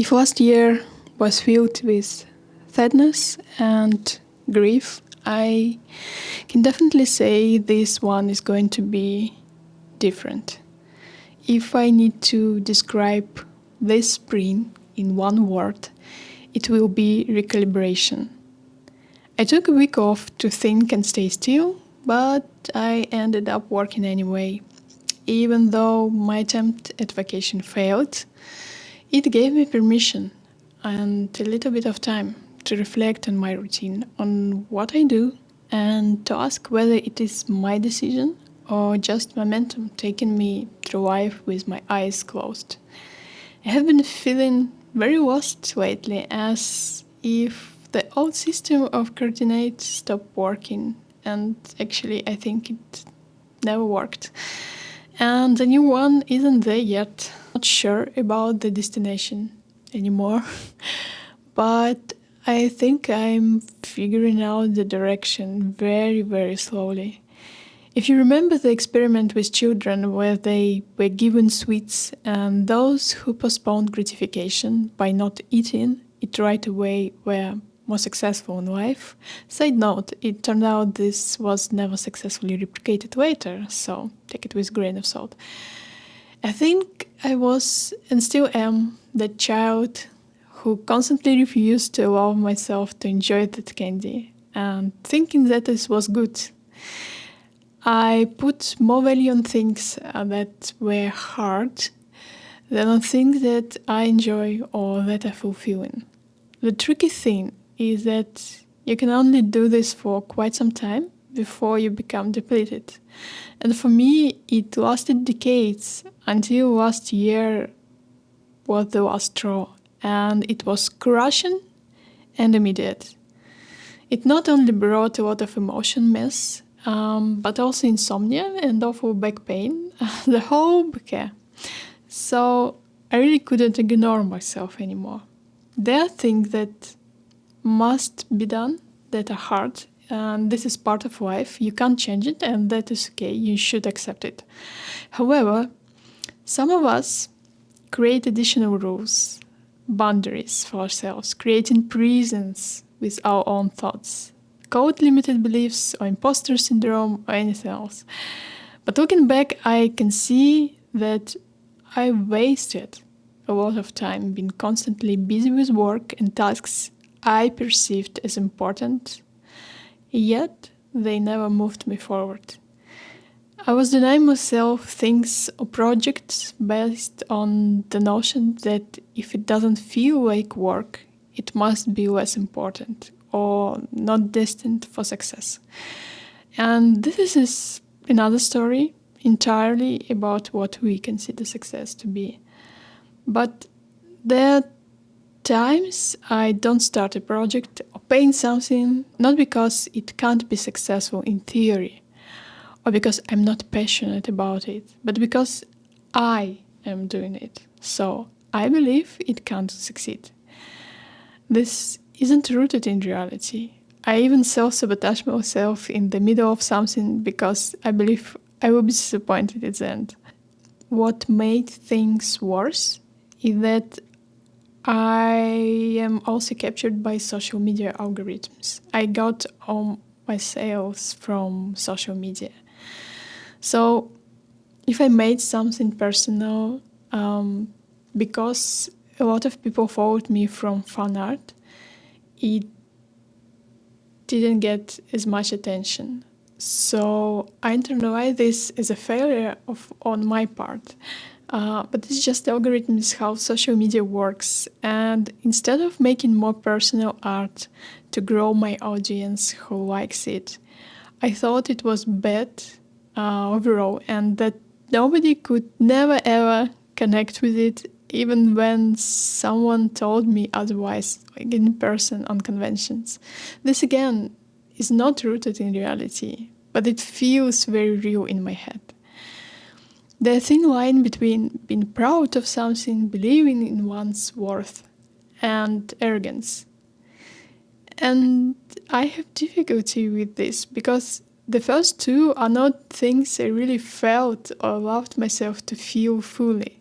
If last year was filled with sadness and grief, I can definitely say this one is going to be different. If I need to describe this spring in one word, it will be recalibration. I took a week off to think and stay still, but I ended up working anyway. Even though my attempt at vacation failed, it gave me permission and a little bit of time to reflect on my routine, on what I do, and to ask whether it is my decision or just momentum taking me through life with my eyes closed. I have been feeling very lost lately, as if the old system of coordinates stopped working, and actually I think it never worked. And the new one isn't there yet. Not sure about the destination anymore, but I think I'm figuring out the direction very, very slowly. If you remember the experiment with children where they were given sweets and those who postponed gratification by not eating it right away were more successful in life. Side note, it turned out this was never successfully replicated later, so take it with a grain of salt. I think I was and still am that child who constantly refused to allow myself to enjoy that candy and thinking that this was good. I put more value on things that were hard than on things that I enjoy or that are fulfilling. The tricky thing is that you can only do this for quite some time before you become depleted. And for me, it lasted decades until last year was the last straw, and it was crushing and immediate. It not only brought a lot of emotion mess, but also insomnia and awful back pain, the whole bouquet. So I really couldn't ignore myself anymore. There are things that must be done that are hard, and this is part of life. You can't change it, and that is okay. You should accept it. However, some of us create additional rules, boundaries for ourselves, creating prisons with our own thoughts. Call it limited beliefs or imposter syndrome or anything else. But looking back, I can see that I wasted a lot of time being constantly busy with work and tasks I perceived as important, yet they never moved me forward. I was denying myself things or projects based on the notion that if it doesn't feel like work, it must be less important or not destined for success. And this is another story entirely about what we consider success to be. But there are times I don't start a project or paint something, not because it can't be successful in theory, or because I'm not passionate about it, but because I am doing it. So I believe it can't succeed. This isn't rooted in reality. I even self-sabotage myself in the middle of something because I believe I will be disappointed at the end. What made things worse is that I am also captured by social media algorithms. I got all my sales from social media. So if I made something personal, because a lot of people followed me from fan art, it didn't get as much attention. So I internalized this as a failure on my part. But it's just the algorithm is how social media works. And instead of making more personal art to grow my audience who likes it, I thought it was bad overall, and that nobody could never ever connect with it, even when someone told me otherwise, like in person on conventions. This again is not rooted in reality, but it feels very real in my head. The thin line between being proud of something, believing in one's worth, and arrogance. And I have difficulty with this because the first two are not things I really felt or allowed myself to feel fully.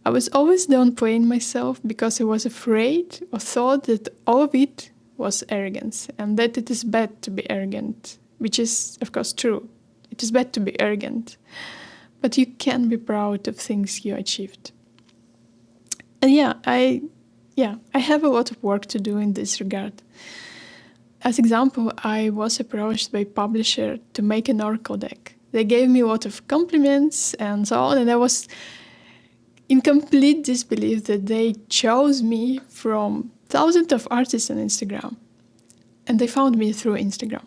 I was always downplaying myself because I was afraid or thought that all of it was arrogance and that it is bad to be arrogant, which is, of course, true. It is bad to be arrogant, but you can be proud of things you achieved. And I have a lot of work to do in this regard. As example, I was approached by publisher to make an oracle deck. They gave me a lot of compliments and so on, and I was in complete disbelief that they chose me from thousands of artists on Instagram. And they found me through Instagram.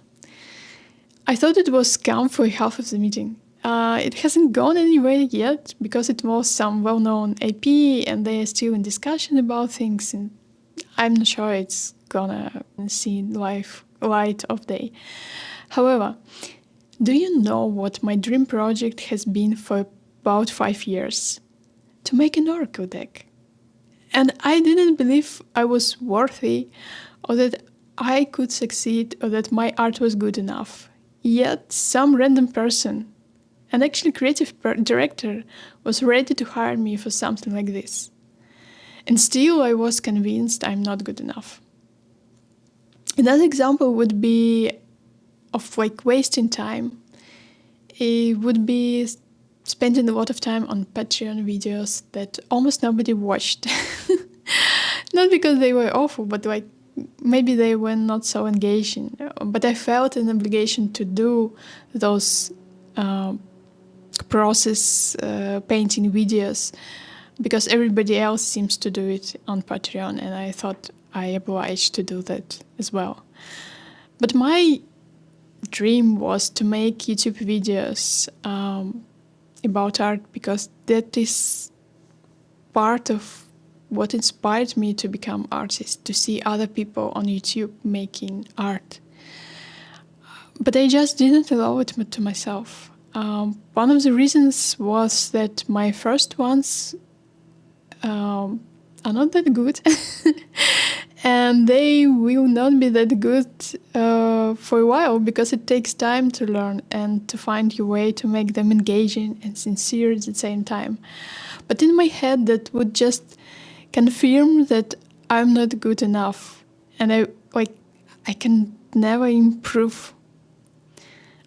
I thought it was scam for half of the meeting. It hasn't gone anywhere yet because it was some well-known AP and they are still in discussion about things. And I'm not sure it's gonna see light of day. However, do you know what my dream project has been for about 5 years? To make an oracle deck. And I didn't believe I was worthy or that I could succeed or that my art was good enough. Yet some random person, an actually creative director, was ready to hire me for something like this. And still I was convinced I'm not good enough. Another example would be of wasting time. It would be spending a lot of time on Patreon videos that almost nobody watched. Not because they were awful, but maybe they were not so engaging. But I felt an obligation to do those process painting videos because everybody else seems to do it on Patreon, and I thought I obliged to do that as well. But my dream was to make YouTube videos about art because that is part of what inspired me to become artist, to see other people on YouTube making art. But I just didn't allow it to myself. One of the reasons was that my first ones are not that good and they will not be that good for a while because it takes time to learn and to find your way to make them engaging and sincere at the same time. But in my head that would just confirm that I'm not good enough and I can never improve,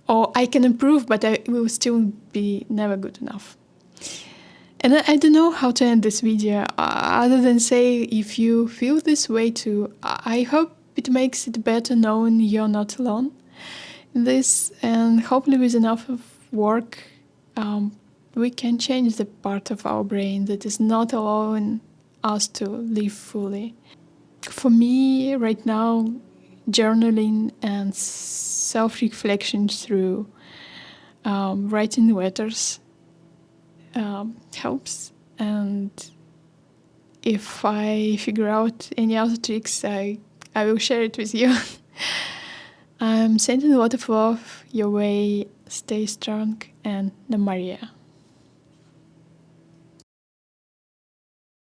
or I can improve but I will still be never good enough. And I don't know how to end this video other than say, if you feel this way too, I hope it makes it better knowing you're not alone in this, and hopefully with enough of work we can change the part of our brain that is not allowing us to live fully. For me right now, journaling and self-reflection through writing letters helps, and if I figure out any other tricks, I will share it with you. I'm sending a lot of love your way. Stay strong, and Namaria.